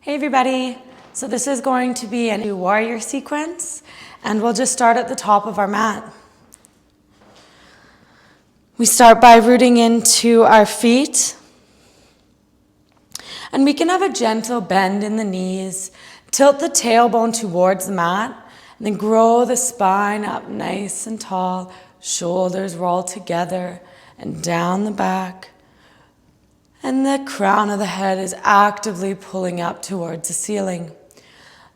Hey everybody, so this is going to be a new warrior sequence and we'll just start at the top of our mat. We start by rooting into our feet and we can have a gentle bend in the knees, tilt the tailbone towards the mat and then grow the spine up nice and tall, shoulders roll together and down the back. And the crown of the head is actively pulling up towards the ceiling.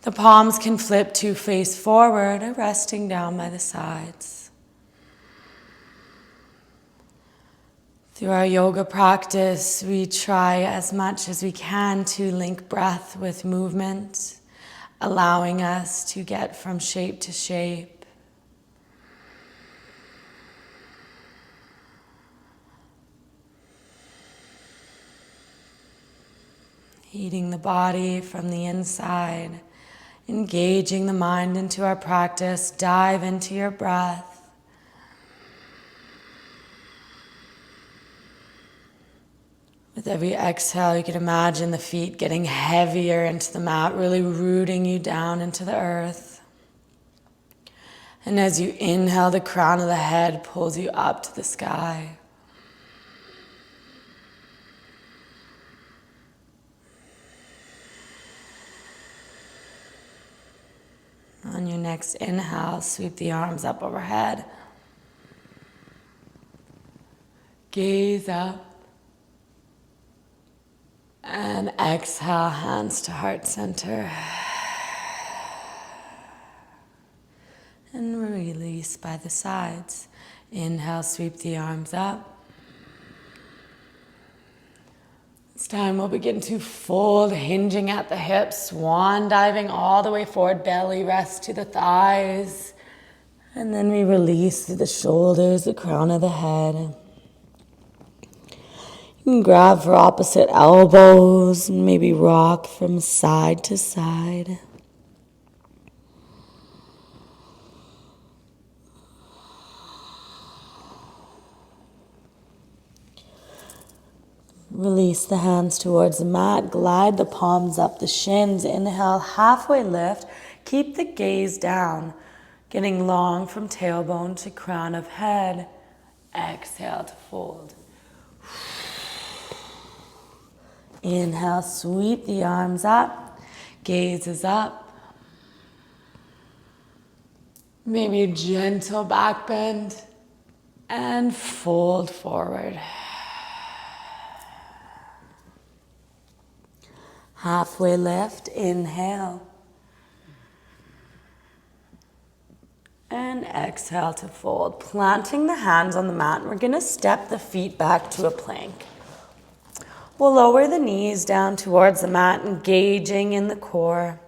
The palms can flip to face forward or resting down by the sides. Through our yoga practice, we try as much as we can to link breath with movement, allowing us to get from shape to shape. Heating the body from the inside, engaging the mind into our practice, dive into your breath. With every exhale, you can imagine the feet getting heavier into the mat, really rooting you down into the earth. And as you inhale, the crown of the head pulls you up to the sky. On your next inhale, sweep the arms up overhead. Gaze up. And exhale, hands to heart center. And release by the sides. Inhale, sweep the arms up. This time we'll begin to fold, hinging at the hips, swan diving all the way forward, belly rest to the thighs. And then we release through the shoulders, the crown of the head. You can grab for opposite elbows and maybe rock from side to side. Release the hands towards the mat, glide the palms up the shins, inhale, halfway lift, keep the gaze down, getting long from tailbone to crown of head, exhale to fold. Inhale, sweep the arms up, gaze is up, maybe a gentle back bend, and fold forward. Halfway lift, inhale. And exhale to fold. Planting the hands on the mat, we're going to step the feet back to a plank. We'll lower the knees down towards the mat, engaging in the core.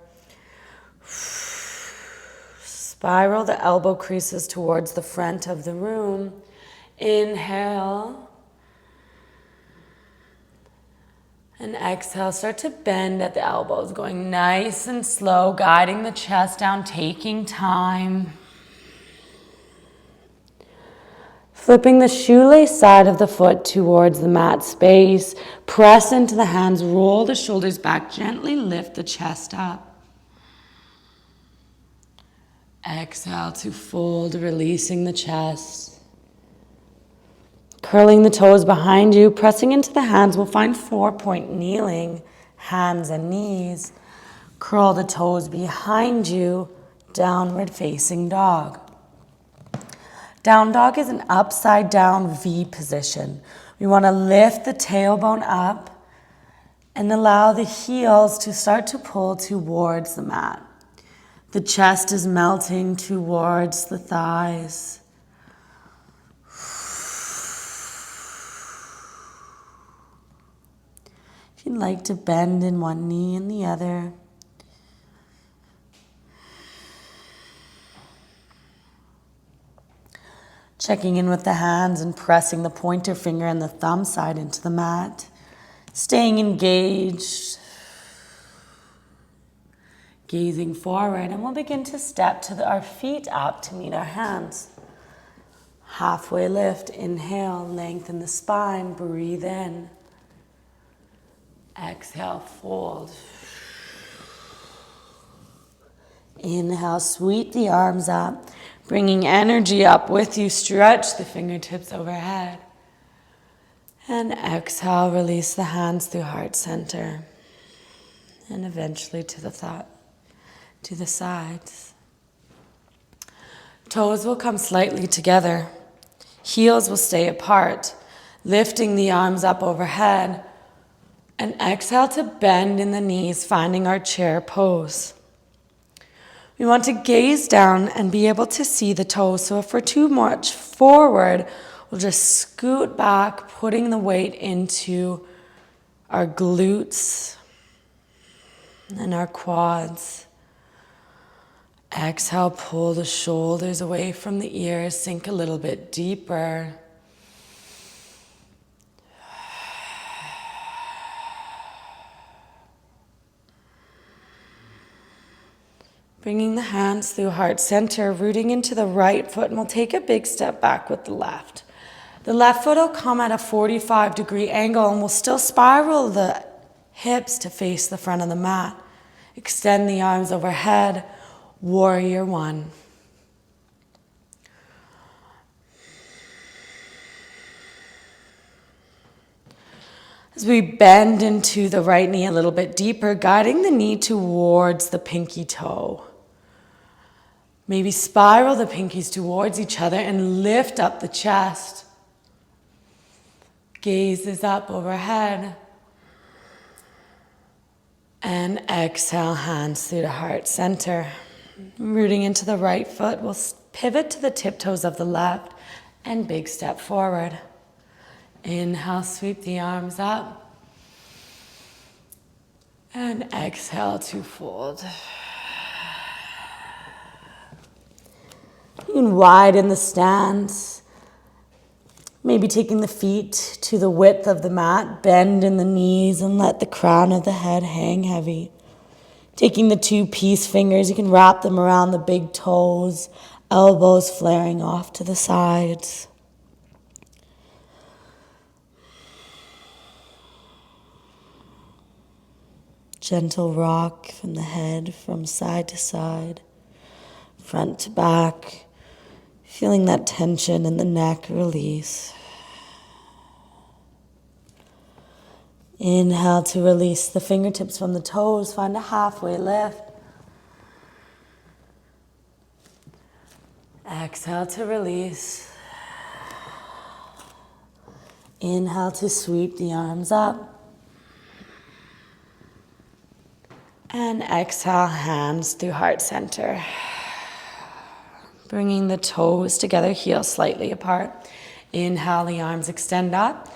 Spiral the elbow creases towards the front of the room. Inhale. And exhale, start to bend at the elbows, going nice and slow, guiding the chest down, taking time. Flipping the shoelace side of the foot towards the mat space. Press into the hands, roll the shoulders back, gently lift the chest up. Exhale to fold, releasing the chest. Curling the toes behind you, pressing into the hands. We'll find 4-point kneeling, hands and knees. Curl the toes behind you, downward facing dog. Down dog is an upside down V position. We want to lift the tailbone up and allow the heels to start to pull towards the mat. The chest is melting towards the thighs. If you'd like to bend in one knee and the other. Checking in with the hands and pressing the pointer finger and the thumb side into the mat. Staying engaged. Gazing forward, and we'll begin to step our feet up to meet our hands. Halfway lift, inhale, lengthen the spine, breathe in. Exhale, fold. Inhale, sweep the arms up, bringing energy up with you. Stretch the fingertips overhead. And exhale, release the hands through heart center. And eventually to the sides. Toes will come slightly together. Heels will stay apart, lifting the arms up overhead. And exhale to bend in the knees, finding our chair pose. We want to gaze down and be able to see the toes. So if we're too much forward, we'll just scoot back, putting the weight into our glutes and our quads. Exhale, pull the shoulders away from the ears, sink a little bit deeper. Bringing the hands through heart center, rooting into the right foot, and we'll take a big step back with the left. The left foot will come at a 45-degree angle, and we'll still spiral the hips to face the front of the mat. Extend the arms overhead, warrior one. As we bend into the right knee a little bit deeper, guiding the knee towards the pinky toe. Maybe spiral the pinkies towards each other and lift up the chest. Gaze is up overhead. And exhale, hands through the heart center. Rooting into the right foot, we'll pivot to the tiptoes of the left and big step forward. Inhale, sweep the arms up. And exhale to fold. You can widen the stance. Maybe taking the feet to the width of the mat, bend in the knees and let the crown of the head hang heavy. Taking the two peace fingers, you can wrap them around the big toes, elbows flaring off to the sides. Gentle rock from the head, from side to side, front to back. Feeling that tension in the neck release. Inhale to release the fingertips from the toes. Find a halfway lift. Exhale to release. Inhale to sweep the arms up. And exhale, hands through heart center. Bringing the toes together, heels slightly apart. Inhale, the arms extend up.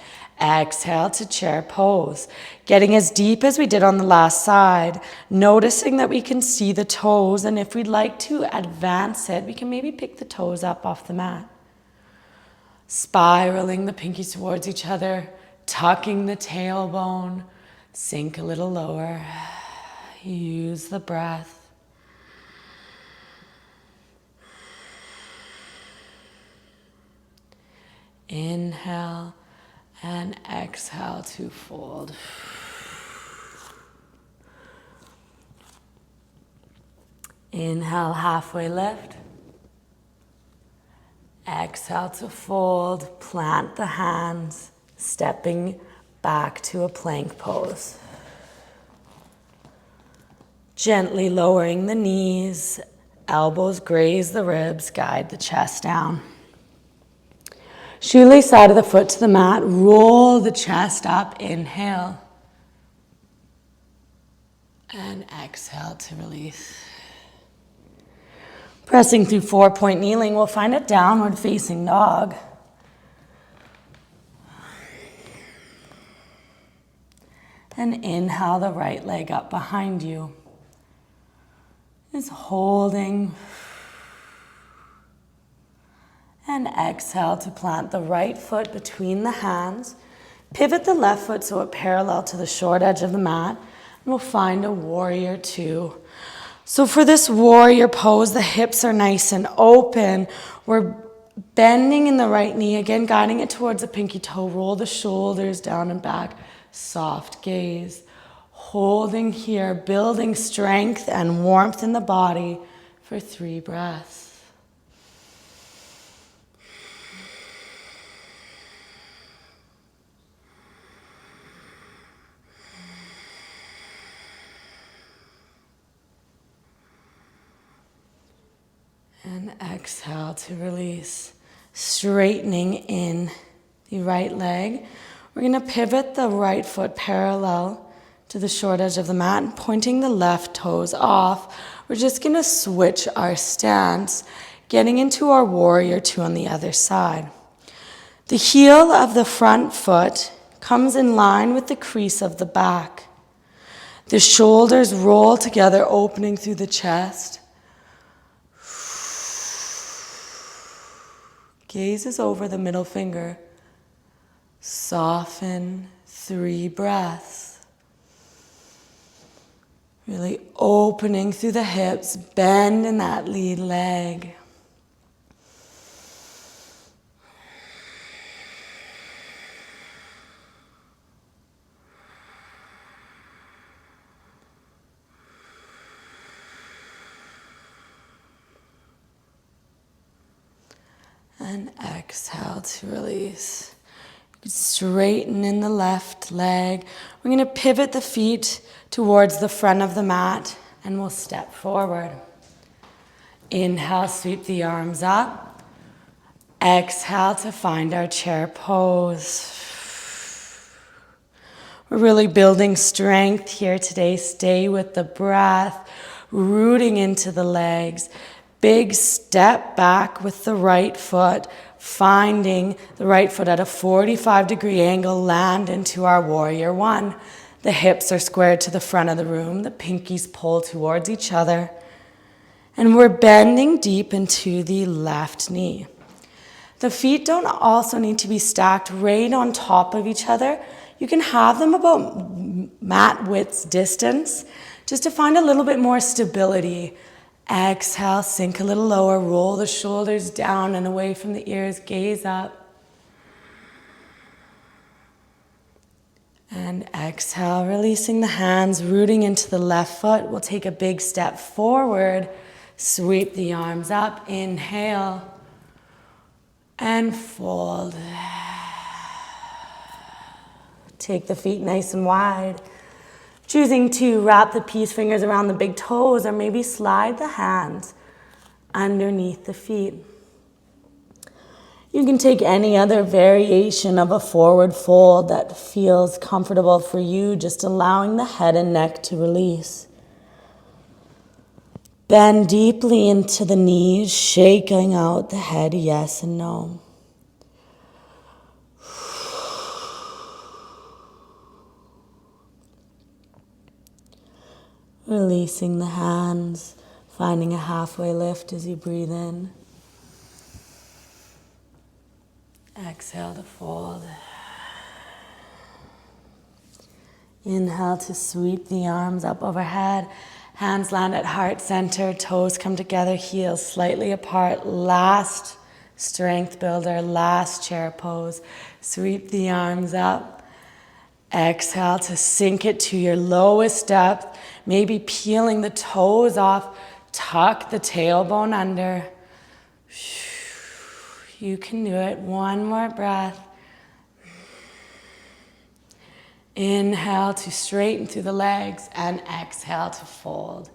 Exhale to chair pose. Getting as deep as we did on the last side. Noticing that we can see the toes, and if we'd like to advance it, we can maybe pick the toes up off the mat. Spiraling the pinkies towards each other, tucking the tailbone, sink a little lower. Use the breath. Inhale and exhale to fold. Inhale, halfway lift. Exhale to fold. Plant the hands, stepping back to a plank pose. Gently lowering the knees, elbows graze the ribs, guide the chest down. Shoelace side of the foot to the mat, roll the chest up, inhale. And exhale to release. Pressing through 4-point kneeling, we'll find a downward facing dog. And inhale the right leg up behind you. Just holding. And exhale to plant the right foot between the hands. Pivot the left foot so it parallel to the short edge of the mat. And we'll find a warrior two. So for this warrior pose, the hips are nice and open. We're bending in the right knee, again guiding it towards the pinky toe. Roll the shoulders down and back. Soft gaze. Holding here, building strength and warmth in the body. for 3 breaths. And exhale to release. Straightening in the right leg. We're going to pivot the right foot parallel to the short edge of the mat, pointing the left toes off. We're just going to switch our stance, getting into our warrior 2 on the other side. The heel of the front foot comes in line with the crease of the back. The shoulders roll together, opening through the chest. Gazes over the middle finger. Soften, 3 breaths. Really opening through the hips, bend in that lead leg. And exhale to release. Straighten in the left leg. We're going to pivot the feet towards the front of the mat and we'll step forward. Inhale, sweep the arms up. Exhale to find our chair pose. We're really building strength here today. Stay with the breath, rooting into the legs. Big step back with the right foot, finding the right foot at a 45-degree angle, land into our warrior 1. The hips are squared to the front of the room, the pinkies pull towards each other, and we're bending deep into the left knee. The feet don't also need to be stacked right on top of each other. You can have them about mat width distance, just to find a little bit more stability. Exhale, sink a little lower, roll the shoulders down and away from the ears, gaze up. And exhale, releasing the hands, rooting into the left foot. We'll take a big step forward, sweep the arms up, inhale, and fold. Take the feet nice and wide. Choosing to wrap the peace fingers around the big toes or maybe slide the hands underneath the feet. You can take any other variation of a forward fold that feels comfortable for you, just allowing the head and neck to release. Bend deeply into the knees, shaking out the head, yes and no. Releasing the hands, finding a halfway lift as you breathe in. Exhale to fold. Inhale to sweep the arms up overhead. Hands land at heart center, toes come together, heels slightly apart. Last strength builder, last chair pose. Sweep the arms up. Exhale to sink it to your lowest depth, maybe peeling the toes off, tuck the tailbone under. You can do it. One more breath. Inhale to straighten through the legs and exhale to fold.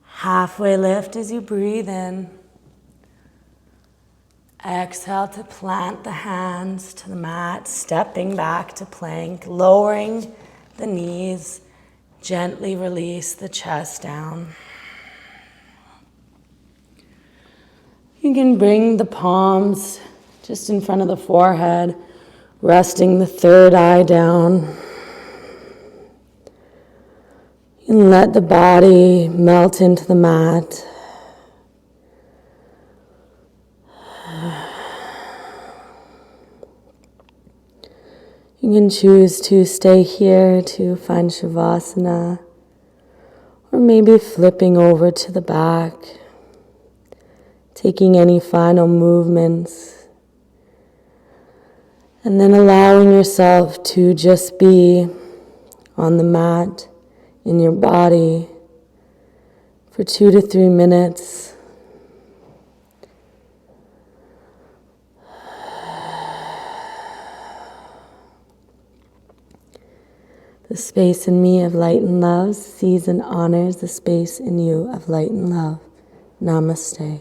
Halfway lift as you breathe in. Exhale to plant the hands to the mat, stepping back to plank, lowering the knees, gently release the chest down. You can bring the palms just in front of the forehead, resting the third eye down. You can let the body melt into the mat. You can choose to stay here to find Shavasana, or maybe flipping over to the back, taking any final movements, and then allowing yourself to just be on the mat, in your body, for 2 to 3 minutes. The space in me of light and love sees and honors the space in you of light and love. Namaste.